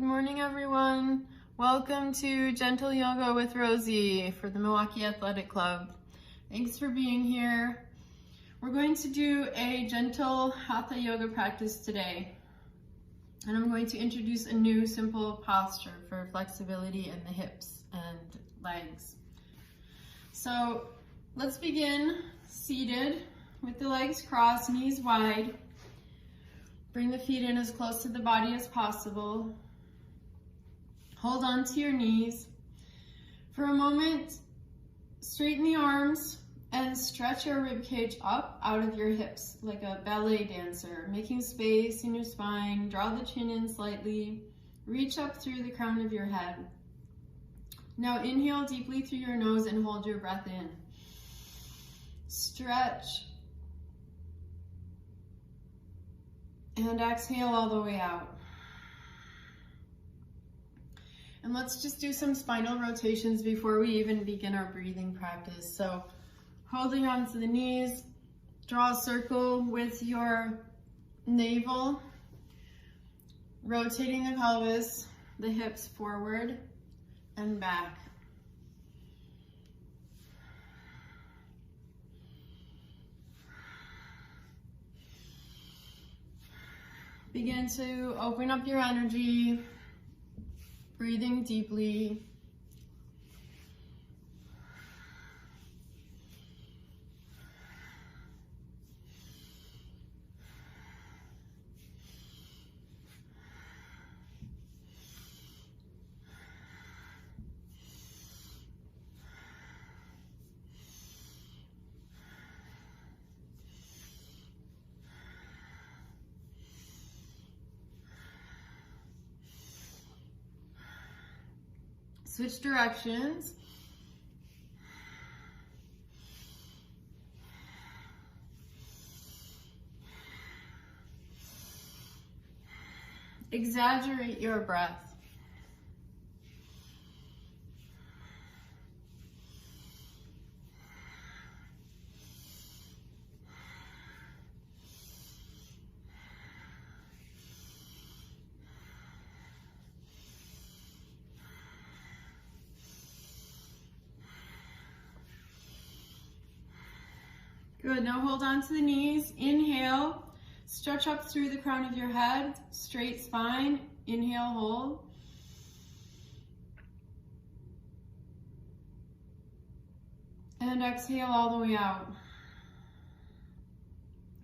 Good morning, everyone. Welcome to Gentle Yoga with Rosie for the Milwaukee Athletic Club. Thanks for being here. We're going to do a gentle Hatha yoga practice today. And I'm going to introduce a new simple posture for flexibility in the hips and legs. So let's begin seated with the legs crossed, knees wide. Bring the feet in as close to the body as possible. Hold on to your knees. For a moment, straighten the arms and stretch your rib cage up out of your hips like a ballet dancer, making space in your spine. Draw the chin in slightly. Reach up through the crown of your head. Now inhale deeply through your nose and hold your breath in. Stretch. And exhale all the way out. And let's just do some spinal rotations before we even begin our breathing practice. So holding onto the knees, draw a circle with your navel, rotating the pelvis, the hips forward and back. Begin to open up your energy, breathing deeply. Switch directions. Exaggerate your breath. Good, now hold on to the knees. Inhale, stretch up through the crown of your head, straight spine. Inhale, hold. And exhale all the way out.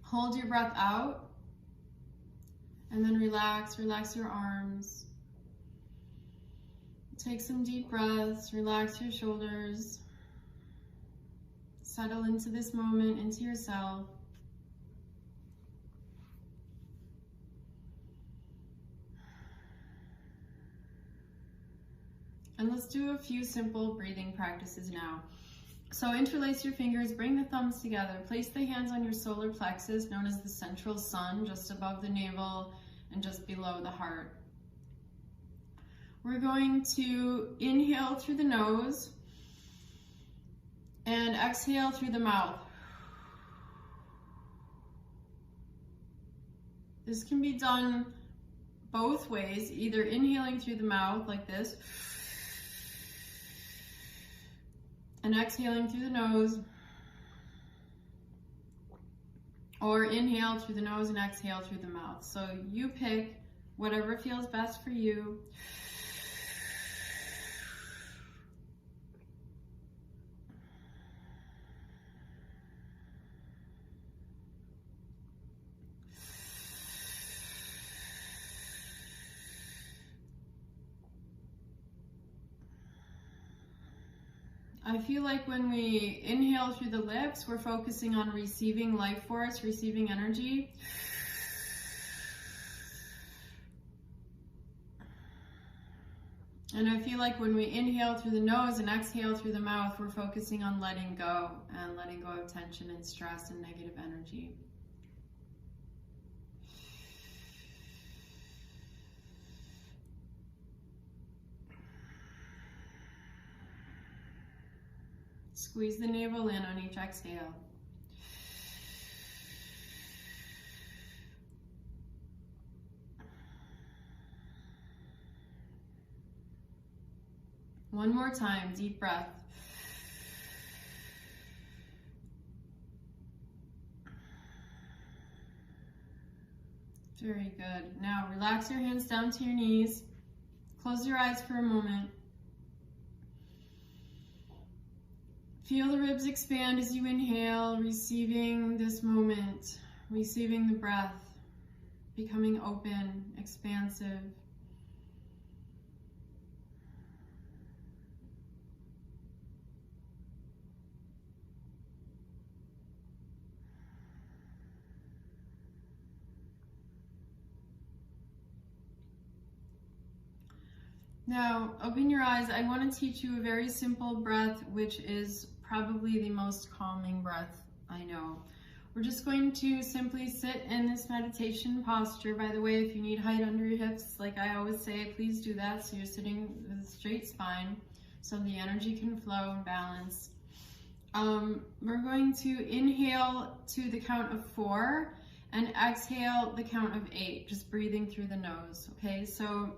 Hold your breath out. And then relax your arms. Take some deep breaths, relax your shoulders. Settle into this moment, into yourself. And let's do a few simple breathing practices now. So interlace your fingers, bring the thumbs together, place the hands on your solar plexus, known as the central sun, just above the navel and just below the heart. We're going to inhale through the nose and exhale through the mouth. This can be done both ways, either inhaling through the mouth like this, and exhaling through the nose, or inhale through the nose and exhale through the mouth. So you pick whatever feels best for you. I feel like when we inhale through the lips, we're focusing on receiving life force, receiving energy. And I feel like when we inhale through the nose and exhale through the mouth, we're focusing on letting go and letting go of tension and stress and negative energy. Squeeze the navel in on each exhale. One more time, deep breath. Very good. Now relax your hands down to your knees. Close your eyes for a moment. Feel the ribs expand as you inhale, receiving this moment, receiving the breath, becoming open, expansive. Now, open your eyes. I want to teach you a very simple breath, which is probably the most calming breath I know. We're just going to simply sit in this meditation posture. By the way, if you need height under your hips, like I always say, please do that so you're sitting with a straight spine so the energy can flow and balance. We're going to inhale to the count of 4 and exhale the count of 8, just breathing through the nose, okay? So,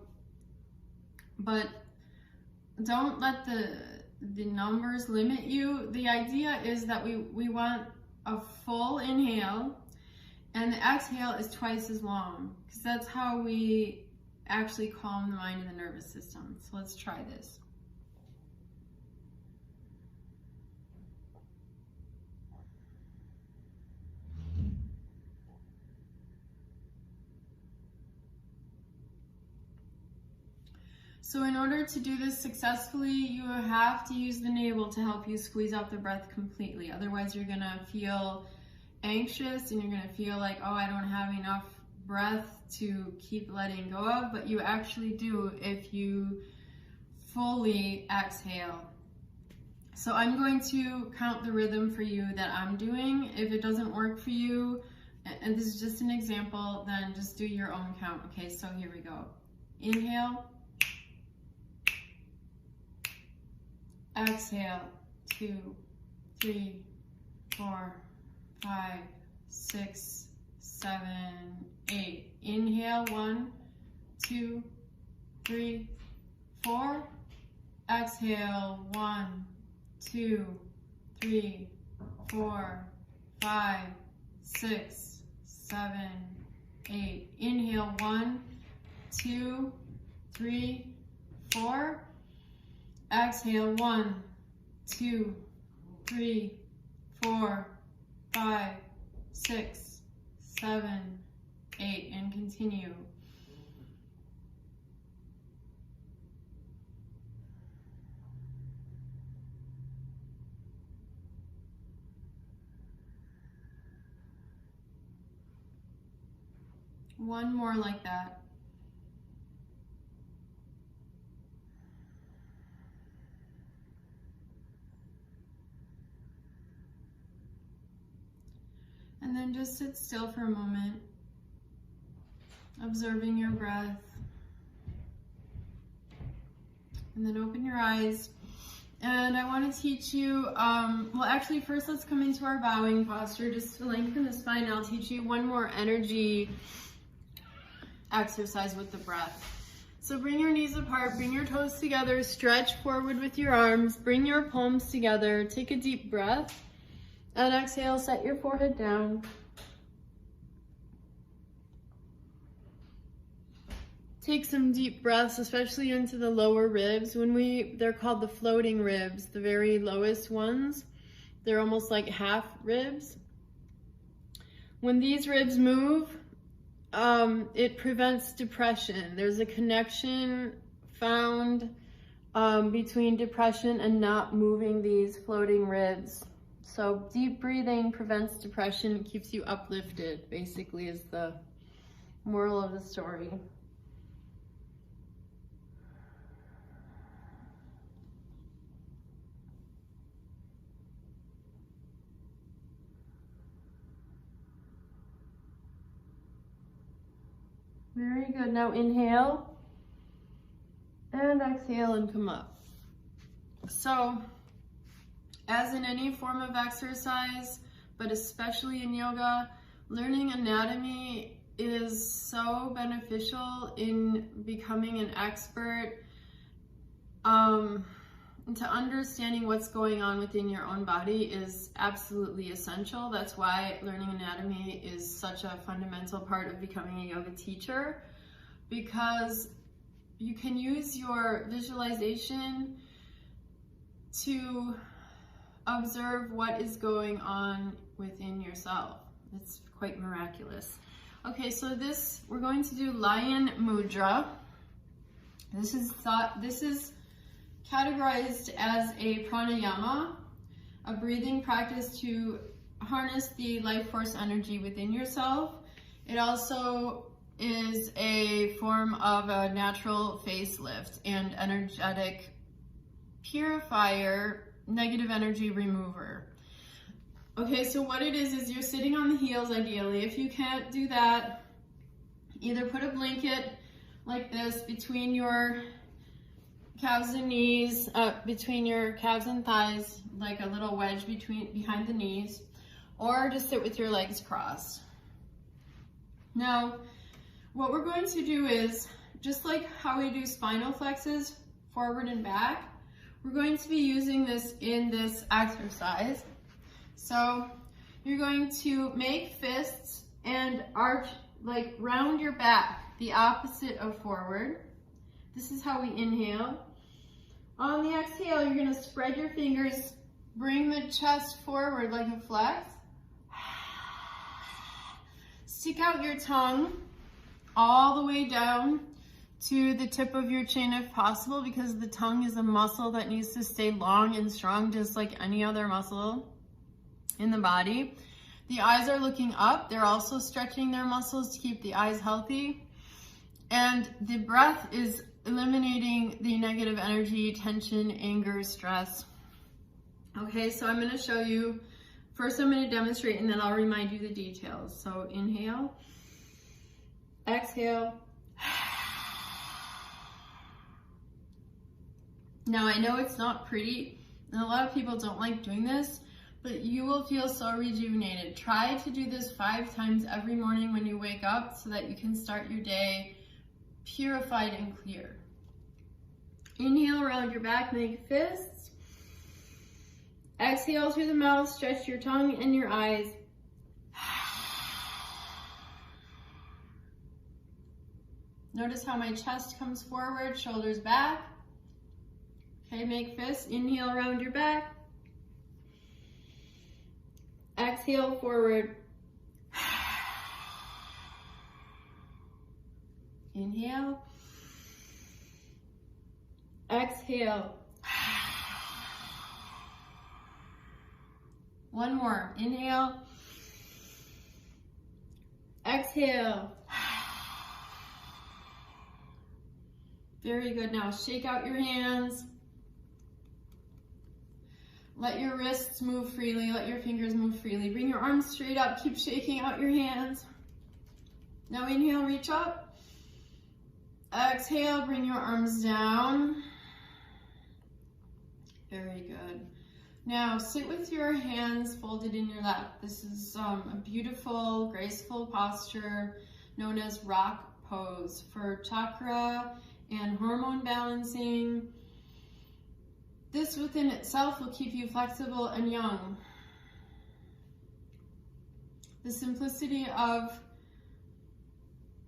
but don't let the numbers limit you. The idea is that we want a full inhale and the exhale is twice as long, because that's how we actually calm the mind and the nervous system. So let's try this. So in order to do this successfully, you have to use the navel to help you squeeze out the breath completely. Otherwise, you're gonna feel anxious and you're gonna feel like, oh, I don't have enough breath to keep letting go of, but you actually do if you fully exhale. So I'm going to count the rhythm for you that I'm doing. If it doesn't work for you, and this is just an example, then just do your own count. Okay, so here we go. Inhale. Exhale, 2, 3, 4, 5, 6, 7, 8. Inhale, 1, 2, 3, 4. Exhale, 1, 2, 3, 4, 5, 6, 7, 8. Inhale, 1, 2, 3, 4. Exhale, 1, 2, 3, 4, 5, 6, 7, 8, and continue. One more like that. And then just sit still for a moment, observing your breath. And then open your eyes. And I want to teach you, well actually first let's come into our bowing posture just to lengthen the spine. I'll teach you one more energy exercise with the breath. So bring your knees apart, bring your toes together, stretch forward with your arms, bring your palms together, take a deep breath. And exhale, set your forehead down. Take some deep breaths, especially into the lower ribs. They're called the floating ribs, the very lowest ones. They're almost like half ribs. When these ribs move, it prevents depression. There's a connection found between depression and not moving these floating ribs. So deep breathing prevents depression, keeps you uplifted, basically is the moral of the story. Very good. Now inhale and exhale and come up. So, as in any form of exercise, but especially in yoga, learning anatomy is so beneficial in becoming an expert. to understanding what's going on within your own body is absolutely essential. That's why learning anatomy is such a fundamental part of becoming a yoga teacher, because you can use your visualization to observe what is going on within yourself. It's quite miraculous. Okay, so we're going to do Lion Mudra. This is categorized as a pranayama, a breathing practice to harness the life force energy within yourself. It also is a form of a natural facelift and energetic purifier, negative energy remover. Okay, so what it is you're sitting on the heels ideally. If you can't do that, either put a blanket like this between your calves and knees, between your calves and thighs, like a little wedge behind the knees, or just sit with your legs crossed. Now, what we're going to do is, just like how we do spinal flexes, forward and back, we're going to be using this in this exercise. So you're going to make fists and arch, like round your back, the opposite of forward. This is how we inhale. On the exhale, you're going to spread your fingers, bring the chest forward like a flex. Stick out your tongue all the way down to the tip of your chin if possible, because the tongue is a muscle that needs to stay long and strong just like any other muscle in the body. The eyes are looking up. They're also stretching their muscles to keep the eyes healthy. And the breath is eliminating the negative energy, tension, anger, stress. Okay, so I'm going to show you. First I'm going to demonstrate and then I'll remind you the details. So inhale, exhale. Now I know it's not pretty and a lot of people don't like doing this, but you will feel so rejuvenated. Try to do this 5 times every morning when you wake up so that you can start your day purified and clear. Inhale around your back, make fists. Exhale through the mouth, stretch your tongue and your eyes. Notice how my chest comes forward, shoulders back. Okay, make fists. Inhale around your back. Exhale forward. Inhale. Exhale. One more. Inhale. Exhale. Very good. Now shake out your hands. Let your wrists move freely. Let your fingers move freely. Bring your arms straight up. Keep shaking out your hands. Now inhale, reach up. Exhale, bring your arms down. Very good. Now sit with your hands folded in your lap. This is a beautiful, graceful posture known as rock pose for chakra and hormone balancing. This within itself will keep you flexible and young. The simplicity of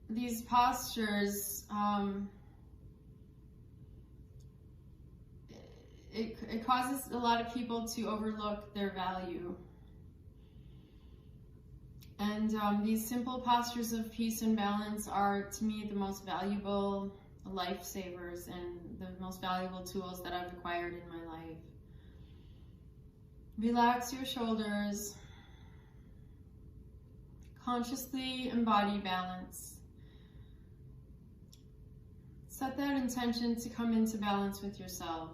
these postures, it causes a lot of people to overlook their value. And these simple postures of peace and balance are, to me, the most valuable lifesavers and the most valuable tools that I've acquired in my life. Relax your shoulders. Consciously embody balance. Set that intention to come into balance with yourself.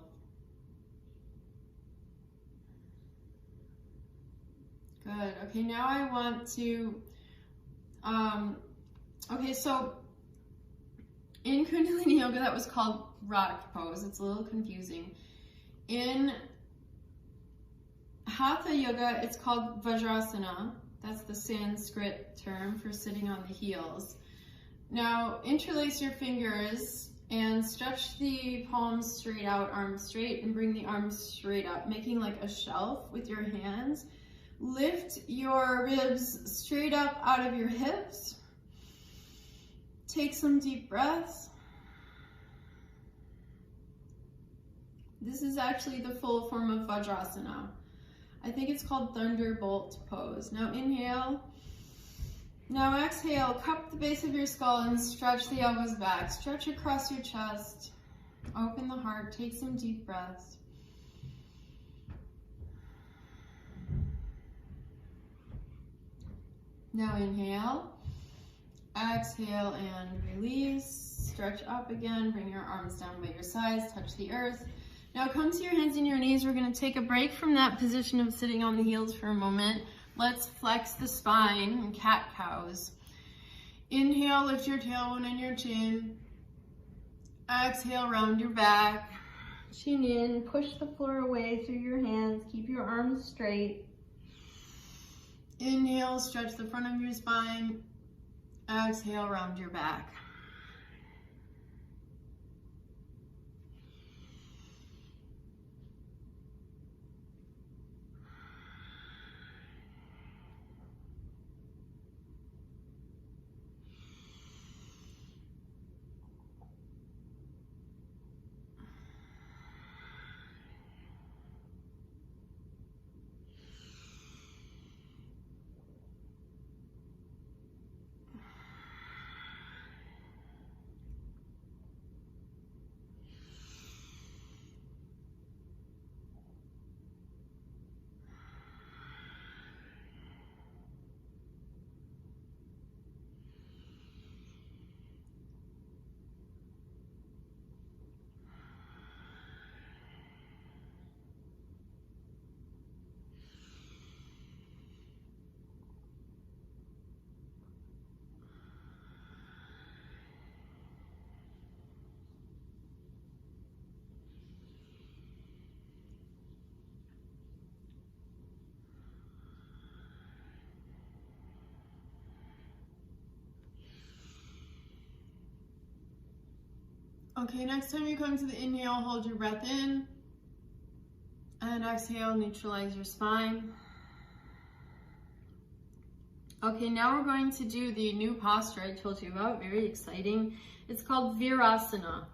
Good. Okay, now I want to, okay, so in Kundalini Yoga, that was called rock pose. It's a little confusing. In Hatha Yoga, it's called Vajrasana. That's the Sanskrit term for sitting on the heels. Now, interlace your fingers And stretch the palms straight out, arms straight, and bring the arms straight up, making like a shelf with your hands. Lift your ribs straight up out of your hips. Take some deep breaths. This is actually the full form of Vajrasana. I think it's called Thunderbolt pose. Now inhale. Now exhale, cup the base of your skull and stretch the elbows back. Stretch across your chest. Open the heart, take some deep breaths. Now inhale. Exhale and release. Stretch up again, bring your arms down by your sides, touch the earth. Now come to your hands and your knees. We're gonna take a break from that position of sitting on the heels for a moment. Let's flex the spine and cat cows. Inhale, lift your tailbone and your chin. Exhale, round your back. Chin in, push the floor away through your hands. Keep your arms straight. Inhale, stretch the front of your spine. Exhale, round your back. Okay, next time you come to the inhale, hold your breath in. And exhale, neutralize your spine. Okay, now we're going to do the new posture I told you about, very exciting. It's called Virasana.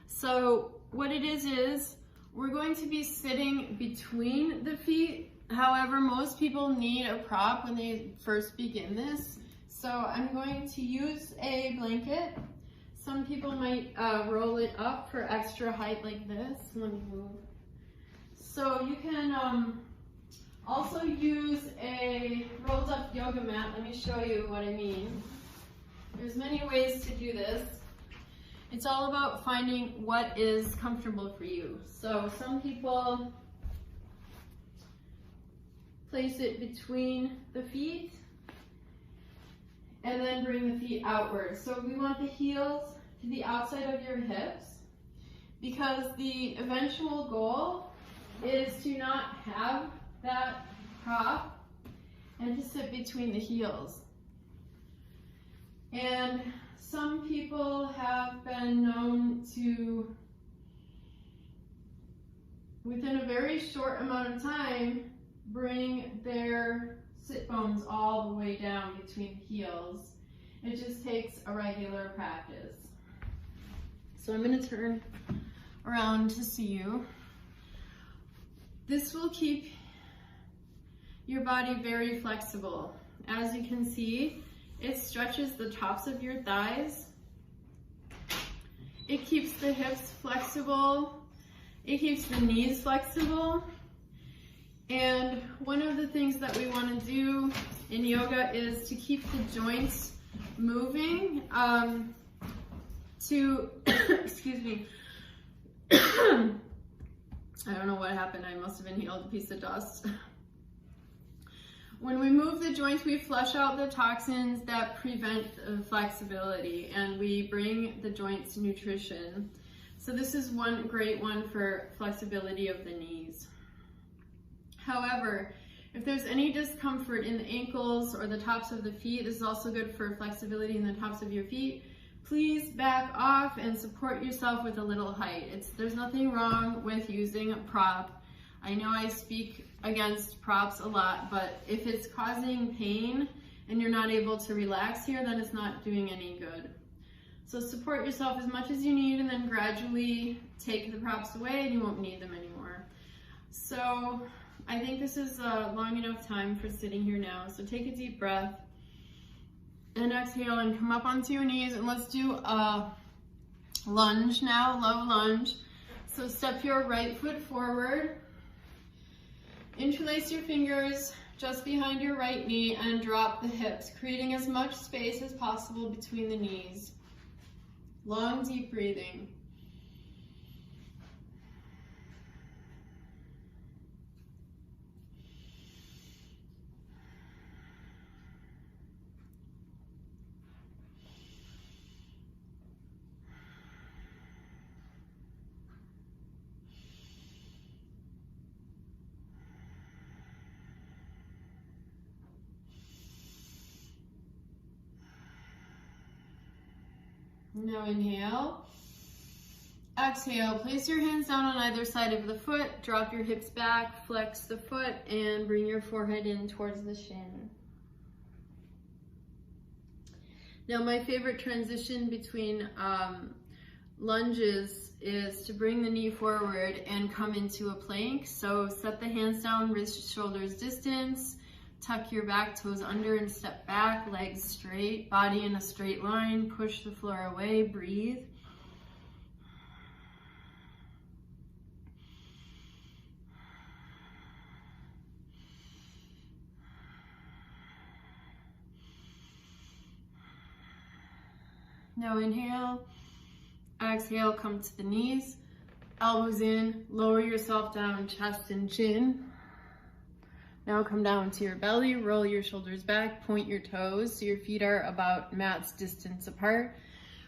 So what it is we're going to be sitting between the feet. However, most people need a prop when they first begin this. So I'm going to use a blanket. Some people might roll it up for extra height like this. Let me move. So you can also use a rolled up yoga mat. Let me show you what I mean. There's many ways to do this. It's all about finding what is comfortable for you. So some people place it between the feet and then bring the feet outward. So we want the heels to the outside of your hips because the eventual goal is to not have that prop and to sit between the heels. And some people have been known to, within a very short amount of time, bring their sit bones all the way down between the heels. It just takes a regular practice. So I'm going to turn around to see you. This will keep your body very flexible. As you can see, it stretches the tops of your thighs. It keeps the hips flexible. It keeps the knees flexible. And one of the things that we want to do in yoga is to keep the joints moving, excuse me. I don't know what happened. I must have inhaled a piece of dust. When we move the joints, we flush out the toxins that prevent flexibility, and we bring the joints nutrition. So this is one great one for flexibility of the knees. However, if there's any discomfort in the ankles or the tops of the feet, this is also good for flexibility in the tops of your feet. please back off and support yourself with a little height. There's nothing wrong with using a prop. I know I speak against props a lot, but if it's causing pain and you're not able to relax here, then it's not doing any good. So support yourself as much as you need, and then gradually take the props away and you won't need them anymore. So I think this is a long enough time for sitting here now. So take a deep breath and exhale and come up onto your knees, and let's do a lunge now, low lunge. So step your right foot forward, interlace your fingers just behind your right knee and drop the hips, creating as much space as possible between the knees. Long, deep breathing. Now inhale, exhale, place your hands down on either side of the foot, drop your hips back, flex the foot, and bring your forehead in towards the shin. Now my favorite transition between lunges is to bring the knee forward and come into a plank. So set the hands down, wrist, shoulders distance, tuck your back toes under and step back, legs straight, body in a straight line, push the floor away, breathe. Now inhale, exhale, come to the knees, elbows in, lower yourself down, chest and chin. Now come down to your belly, roll your shoulders back, point your toes so your feet are about mat's distance apart.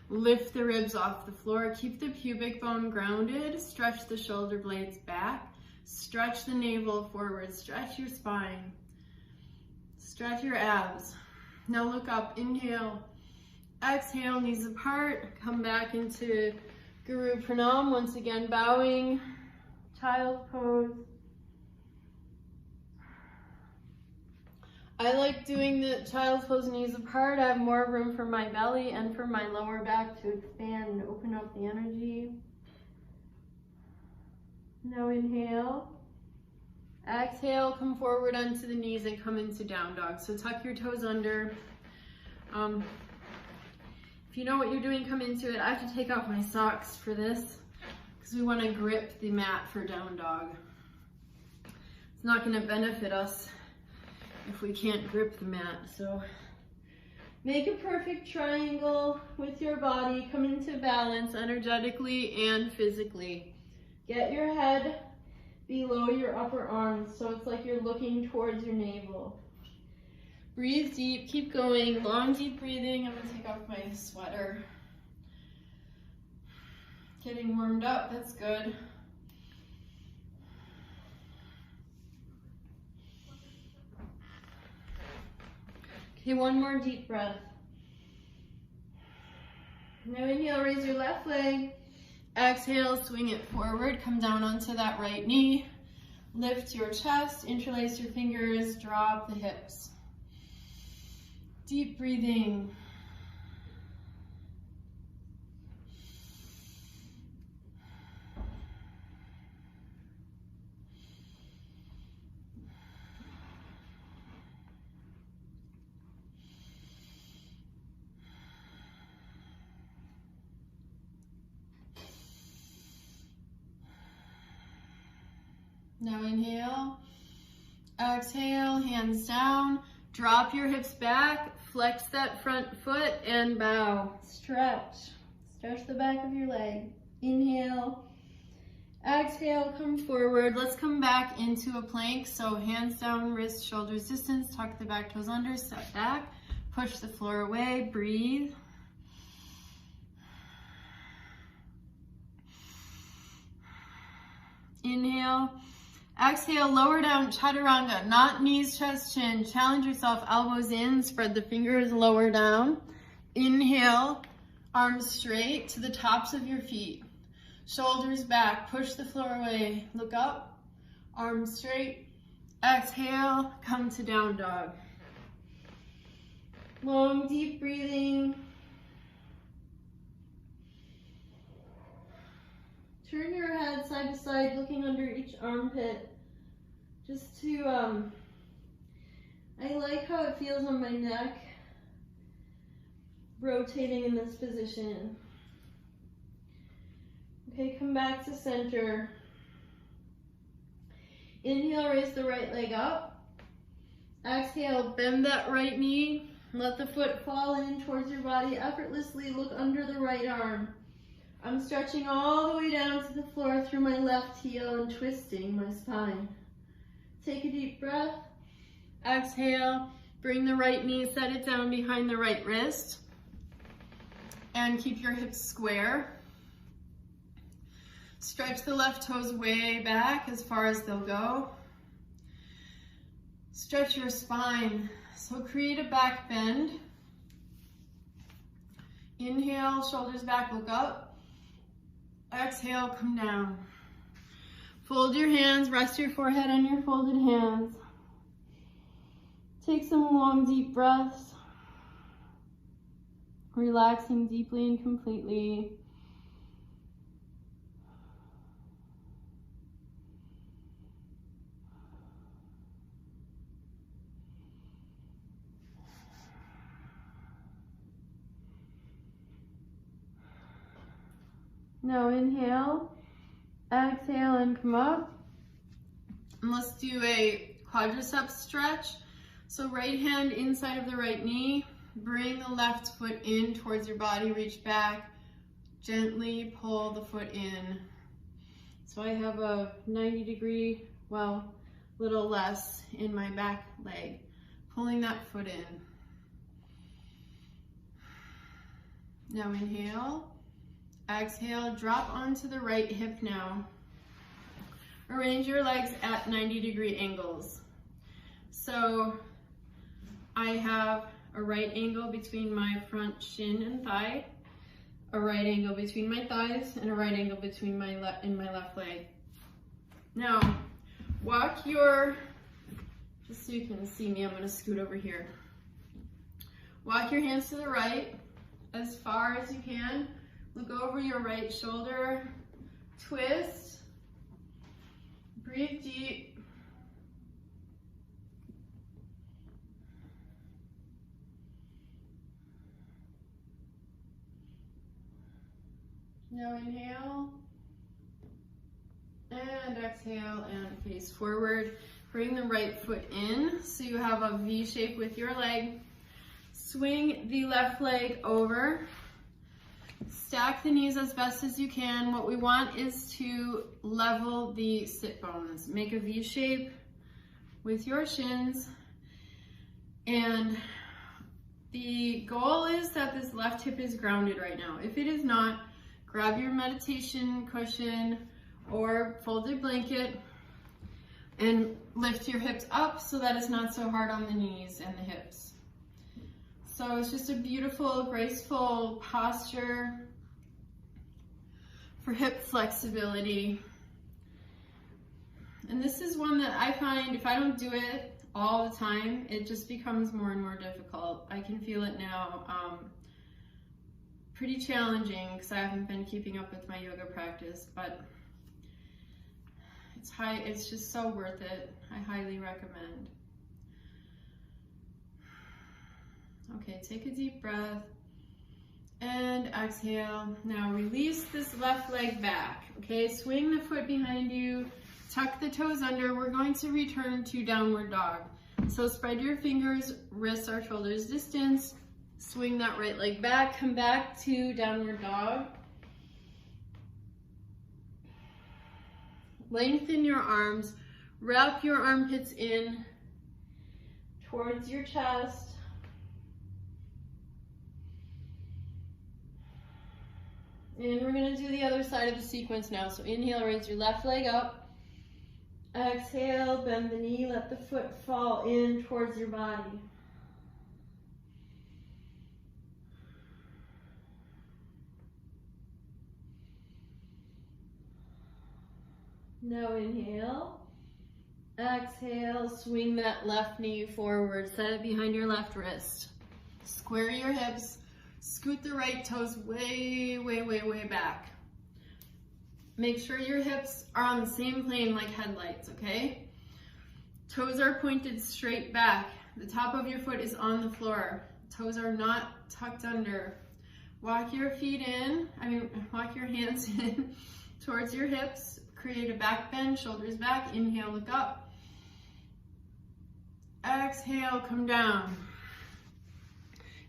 Lift the ribs off the floor, keep the pubic bone grounded, stretch the shoulder blades back, stretch the navel forward, stretch your spine, stretch your abs. Now look up, inhale, exhale, knees apart, come back into Guru Pranam, once again bowing, child's pose. I like doing the child's pose knees apart. I have more room for my belly and for my lower back to expand and open up the energy. Now inhale. Exhale, come forward onto the knees and come into down dog. So tuck your toes under. If you know what you're doing, come into it. I have to take off my socks for this because we want to grip the mat for down dog. It's not going to benefit us if we can't grip the mat. So make a perfect triangle with your body. Come into balance energetically and physically. Get your head below your upper arms so it's like you're looking towards your navel. Breathe deep, keep going, long deep breathing. I'm gonna take off my sweater. Getting warmed up, that's good. Okay, one more deep breath. Now inhale, raise your left leg. Exhale, swing it forward, come down onto that right knee. Lift your chest, interlace your fingers, drop the hips. Deep breathing. Now inhale, exhale, hands down, drop your hips back, flex that front foot and bow. Stretch the back of your leg. Inhale, exhale, come forward. Let's come back into a plank. So hands down, wrists, shoulders distance, tuck the back toes under, step back, push the floor away, breathe. Inhale. Exhale, lower down, chaturanga, not knees, chest, chin. Challenge yourself, elbows in, spread the fingers, lower down. Inhale, Arms straight to the tops of your feet. Shoulders back, push the floor away. Look up, arms straight. Exhale, come to down dog. Long, deep breathing. Turn your head side to side, looking under each armpit. Just to, I like how it feels on my neck, rotating in this position. Okay, come back to center. Inhale, raise the right leg up. Exhale, bend that right knee. Let the foot fall in towards your body effortlessly. Look under the right arm. I'm stretching all the way down to the floor through my left heel and twisting my spine. Take a deep breath. Exhale, bring the right knee, set it down behind the right wrist. And keep your hips square. Stretch the left toes way back as far as they'll go. Stretch your spine. So create a back bend. Inhale, shoulders back, look up. Exhale, come down. Fold your hands, rest your forehead on your folded hands. Take some long, deep breaths. Relaxing deeply and completely. Now inhale, exhale, and come up. And let's do a quadricep stretch. So right hand inside of the right knee, bring the left foot in towards your body, reach back, gently pull the foot in. So I have a 90-degree, well, little less in my back leg, pulling that foot in. Now inhale. Exhale, drop onto the right hip now. Arrange your legs at 90-degree angles. So I have a right angle between my front shin and thigh, a right angle between my thighs, and a right angle between my left leg. Now, walk your, just so you can see me, I'm gonna scoot over here. Walk your hands to the right as far as you can. Look over your right shoulder, twist, breathe deep. Now inhale, and exhale, and face forward. Bring the right foot in so you have a V shape with your leg. Swing the left leg over. Stack the knees as best as you can. What we want is to level the sit bones. Make a V shape with your shins. And the goal is that this left hip is grounded right now. If it is not, grab your meditation cushion or folded blanket and lift your hips up so that it's not so hard on the knees and the hips. So it's just a beautiful, graceful posture for hip flexibility. And this is one that I find if I don't do it all the time, it just becomes more and more difficult. I can feel it now. Pretty challenging because I haven't been keeping up with my yoga practice, but it's just so worth it. I highly recommend. Okay, take a deep breath and exhale. Now release this left leg back. Okay, swing the foot behind you, tuck the toes under. We're going to return to downward dog. So spread your fingers, wrists are shoulders distance. Swing that right leg back, come back to downward dog. Lengthen your arms, wrap your armpits in towards your chest. And we're gonna do the other side of the sequence now. So inhale, raise your left leg up. Exhale, bend the knee, let the foot fall in towards your body. Now inhale. Exhale, swing that left knee forward, set it behind your left wrist. Square your hips, scoot the right toes way, way, way, way back. Make sure your hips are on the same plane like headlights, okay? Toes are pointed straight back. The top of your foot is on the floor. Toes are not tucked under. Walk your hands in towards your hips. Create a back bend, shoulders back. Inhale, look up. Exhale, come down.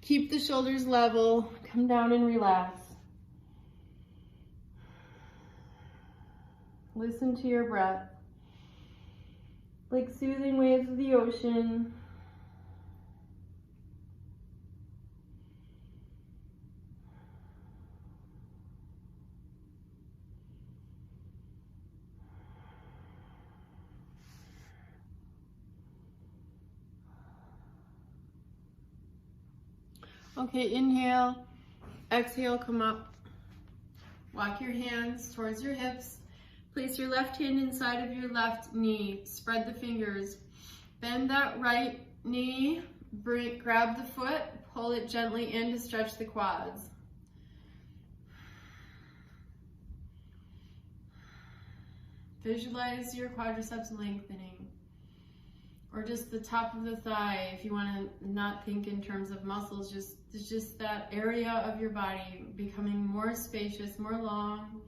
Keep the shoulders level. Come down and relax. Listen to your breath. Like soothing waves of the ocean. Okay, inhale, exhale, come up. Walk your hands towards your hips. Place your left hand inside of your left knee. Spread the fingers. Bend that right knee. Grab the foot. Pull it gently in to stretch the quads. Visualize your quadriceps lengthening. Or just the top of the thigh, if you want to not think in terms of muscles, just that area of your body becoming more spacious, more long,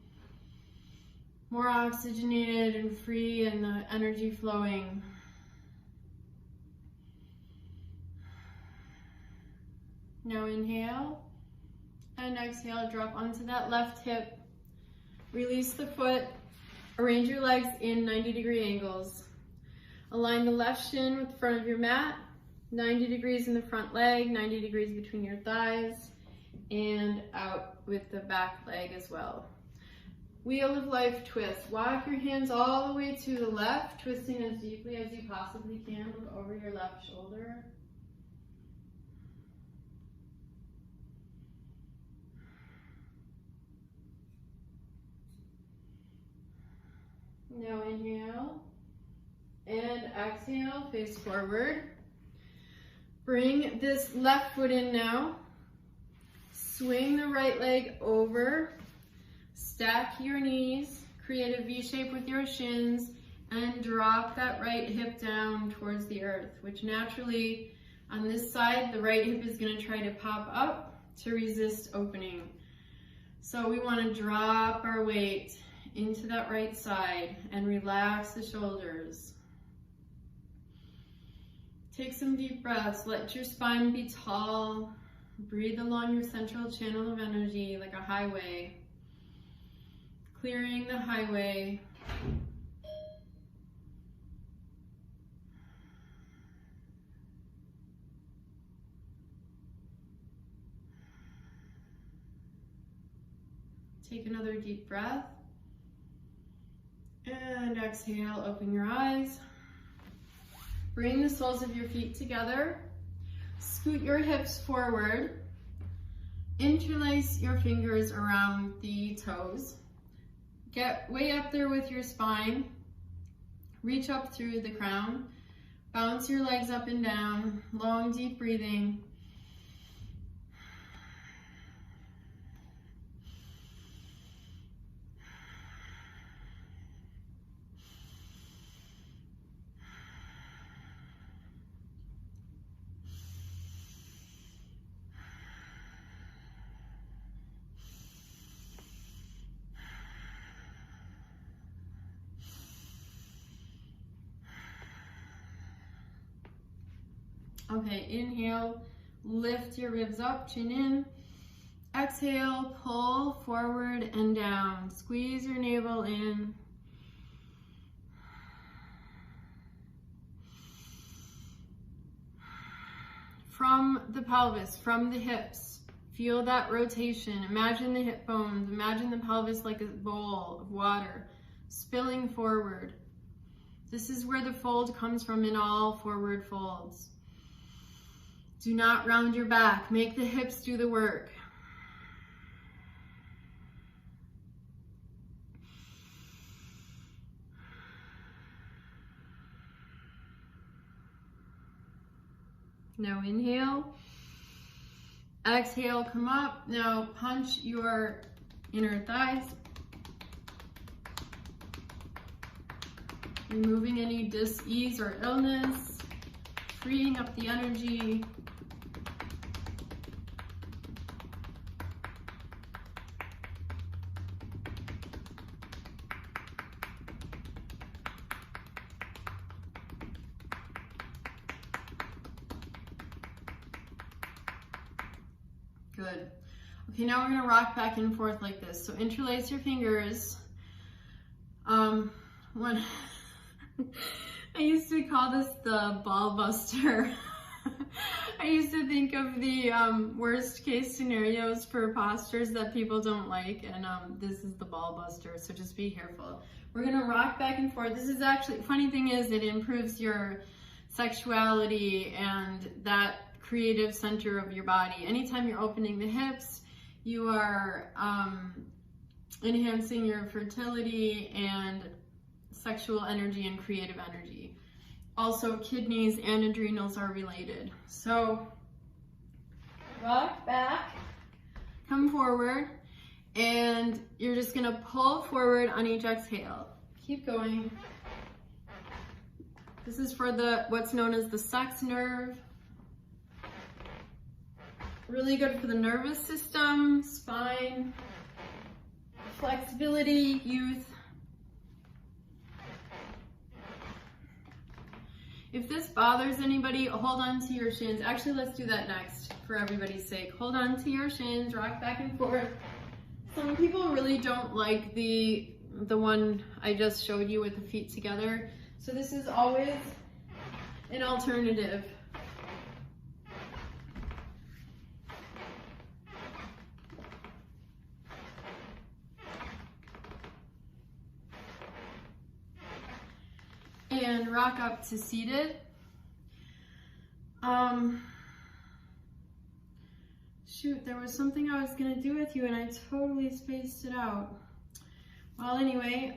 more oxygenated and free, and the energy flowing. Now inhale and exhale, drop onto that left hip. Release the foot, arrange your legs in 90-degree angles. Align the left shin with the front of your mat, 90 degrees in the front leg, 90 degrees between your thighs, and out with the back leg as well. Wheel of life twist. Walk your hands all the way to the left, twisting as deeply as you possibly can. Look over your left shoulder. Now inhale. And exhale, face forward. Bring this left foot in now. Swing the right leg over. Stack your knees. Create a V shape with your shins. And drop that right hip down towards the earth, which naturally on this side, the right hip is going to try to pop up to resist opening. So we want to drop our weight into that right side and relax the shoulders. Take some deep breaths. Let your spine be tall. Breathe along your central channel of energy like a highway. Clearing the highway. Take another deep breath. And exhale, open your eyes. Bring the soles of your feet together. Scoot your hips forward. Interlace your fingers around the toes. Get way up there with your spine. Reach up through the crown. Bounce your legs up and down. Long, deep breathing. Okay, inhale, lift your ribs up, chin in. Exhale, pull forward and down. Squeeze your navel in. From the pelvis, from the hips, feel that rotation. Imagine the hip bones, imagine the pelvis like a bowl of water spilling forward. This is where the fold comes from in all forward folds. Do not round your back. Make the hips do the work. Now inhale. Exhale, come up. Now punch your inner thighs. Removing any dis-ease or illness, freeing up the energy. Good. Okay, now we're gonna rock back and forth like this. So interlace your fingers. When I used to call this the ball buster. I used to think of the worst case scenarios for postures that people don't like, and this is the ball buster, so just be careful. We're gonna rock back and forth. This is actually, funny thing is, it improves your sexuality and that creative center of your body. Anytime you're opening the hips, you are enhancing your fertility and sexual energy and creative energy. Also, kidneys and adrenals are related. So, rock back, come forward, and you're just gonna pull forward on each exhale. Keep going. This is for what's known as the sex nerve. Really good for the nervous system, spine, flexibility, youth. If this bothers anybody, hold on to your shins. Actually, let's do that next for everybody's sake. Hold on to your shins, rock back and forth. Some people really don't like the one I just showed you with the feet together. So this is always an alternative. And rock up to seated. Shoot, there was something I was gonna do with you and I totally spaced it out. Well, anyway,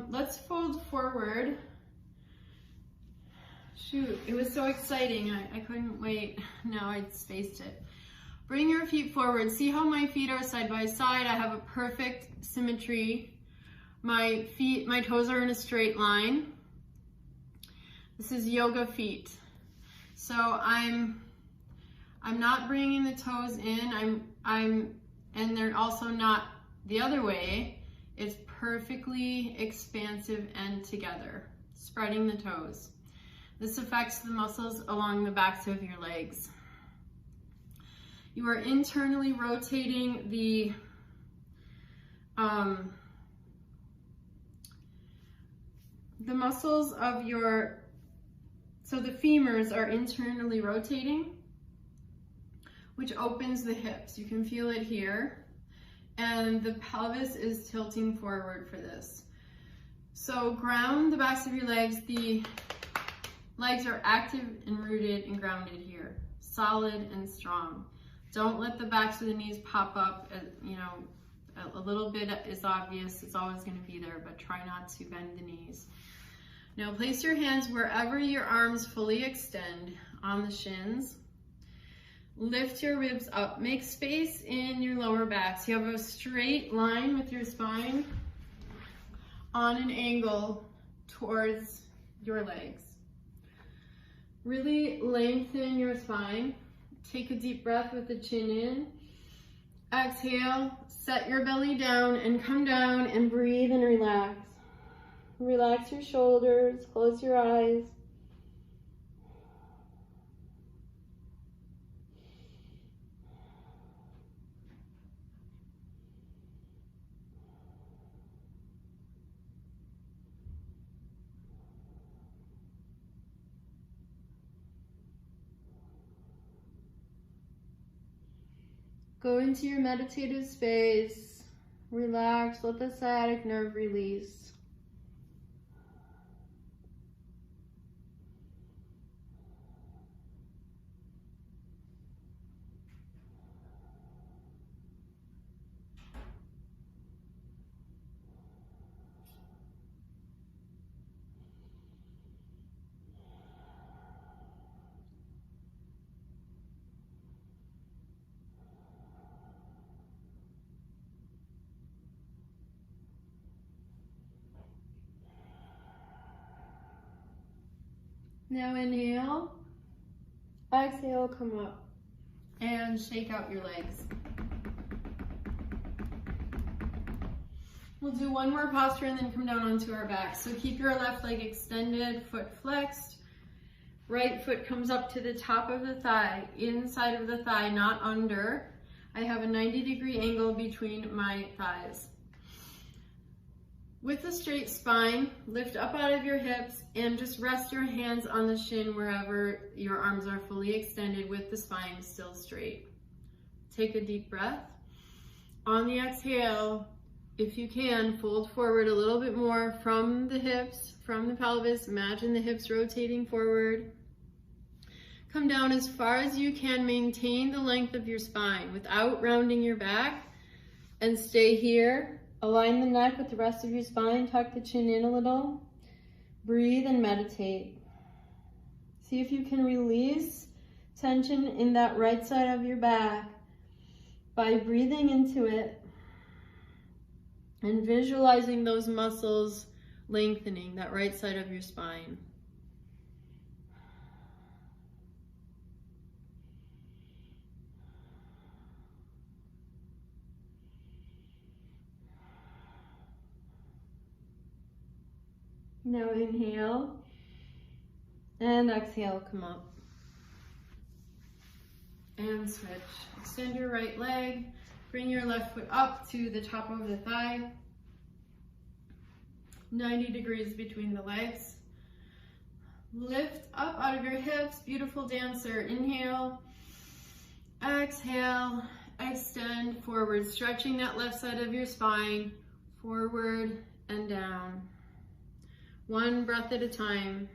let's fold forward. Shoot, it was so exciting. I couldn't wait. Now I spaced it. Bring your feet forward. See how my feet are side by side? I have a perfect symmetry. My toes are in a straight line. This is yoga feet. So I'm not bringing the toes in. And they're also not the other way. It's perfectly expansive and together, spreading the toes. This affects the muscles along the backs of your legs. You are internally rotating the muscles of your, so the femurs are internally rotating, which opens the hips. You can feel it here. And the pelvis is tilting forward for this. So ground the backs of your legs. The legs are active and rooted and grounded here. Solid and strong. Don't let the backs of the knees pop up. You know, a little bit is obvious. It's always going to be there, but try not to bend the knees. Now place your hands wherever your arms fully extend on the shins. Lift your ribs up. Make space in your lower back. So you have a straight line with your spine on an angle towards your legs. Really lengthen your spine. Take a deep breath with the chin in. Exhale, set your belly down and come down and breathe and relax. Relax your shoulders, close your eyes. Go into your meditative space, relax, let the sciatic nerve release. Now inhale, exhale, come up, and shake out your legs. We'll do one more posture and then come down onto our back. So keep your left leg extended, foot flexed. Right foot comes up to the top of the thigh, inside of the thigh, not under. I have a 90-degree angle between my thighs. With a straight spine, lift up out of your hips and just rest your hands on the shin wherever your arms are fully extended with the spine still straight. Take a deep breath. On the exhale, if you can, fold forward a little bit more from the hips, from the pelvis. Imagine the hips rotating forward. Come down as far as you can. Maintain the length of your spine without rounding your back, and stay here. Align the neck with the rest of your spine. Tuck the chin in a little. Breathe and meditate. See if you can release tension in that right side of your back by breathing into it and visualizing those muscles lengthening, that right side of your spine. Now inhale and exhale, come up. And switch. Extend your right leg. Bring your left foot up to the top of the thigh. 90 degrees between the legs. Lift up out of your hips, beautiful dancer. Inhale, exhale, extend forward, stretching that left side of your spine, forward and down. One breath at a time.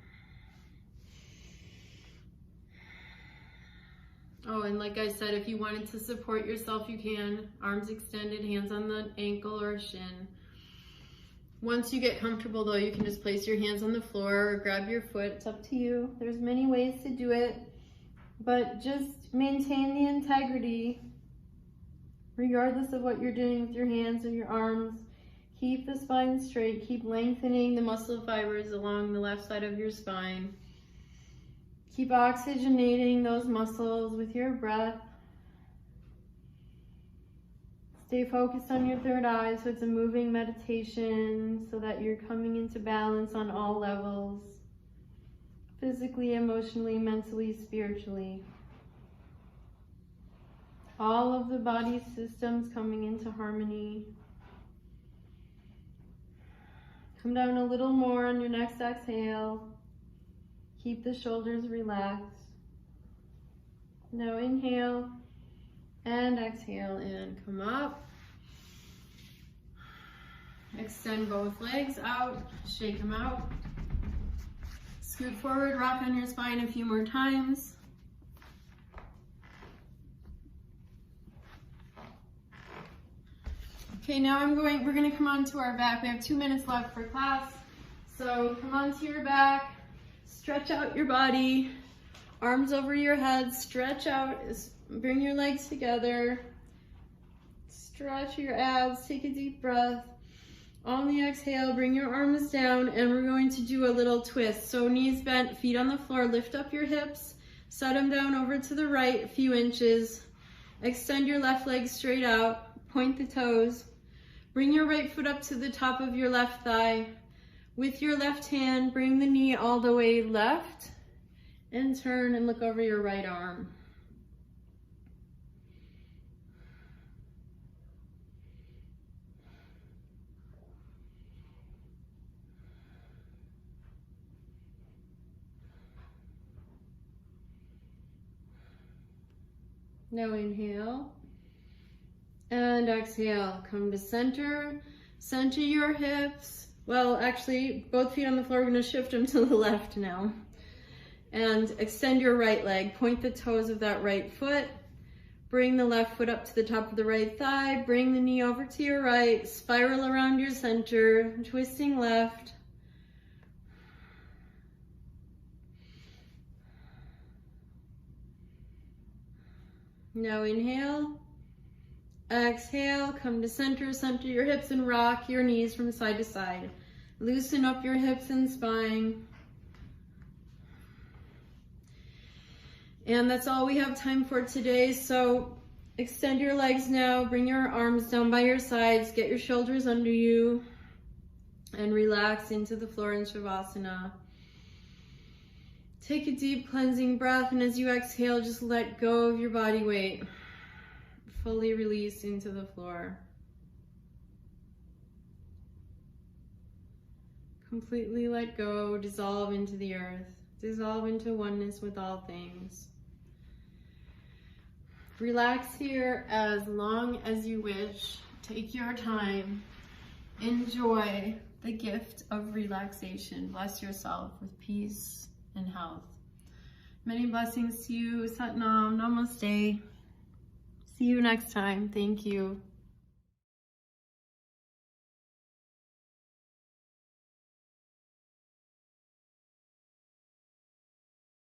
Oh, and like I said, if you wanted to support yourself, you can. Arms extended, hands on the ankle or shin. Once you get comfortable though, you can just place your hands on the floor or grab your foot. It's up to you. There's many ways to do it, but just maintain the integrity regardless of what you're doing with your hands or your arms. Keep the spine straight. Keep lengthening the muscle fibers along the left side of your spine. Keep oxygenating those muscles with your breath. Stay focused on your third eye, so it's a moving meditation so that you're coming into balance on all levels. Physically, emotionally, mentally, spiritually. All of the body systems coming into harmony. Come down a little more on your next exhale. Keep the shoulders relaxed. Now inhale and exhale and come up. Extend both legs out, shake them out. Scoot forward, rock on your spine a few more times. Okay, now we're gonna come onto our back. We have 2 minutes left for class. So come onto your back, stretch out your body, arms over your head, stretch out, bring your legs together, stretch your abs, take a deep breath. On the exhale, bring your arms down and we're going to do a little twist. So knees bent, feet on the floor, lift up your hips, set them down over to the right a few inches. Extend your left leg straight out, point the toes. Bring your right foot up to the top of your left thigh. With your left hand, bring the knee all the way left and turn and look over your right arm. Now inhale and exhale. Come to center. Center your hips. Well, actually, both feet on the floor, we're going to shift them to the left now. And extend your right leg. Point the toes of that right foot. Bring the left foot up to the top of the right thigh. Bring the knee over to your right. Spiral around your center. Twisting left. Now inhale. Exhale, come to center, center your hips and rock your knees from side to side. Loosen up your hips and spine. And that's all we have time for today. So extend your legs now, bring your arms down by your sides, get your shoulders under you, and relax into the floor in Shavasana. Take a deep cleansing breath, and as you exhale, just let go of your body weight. Fully release into the floor. Completely let go, dissolve into the earth, dissolve into oneness with all things. Relax here as long as you wish. Take your time. Enjoy the gift of relaxation. Bless yourself with peace and health. Many blessings to you. Sat Nam. Namaste. See you next time. Thank you.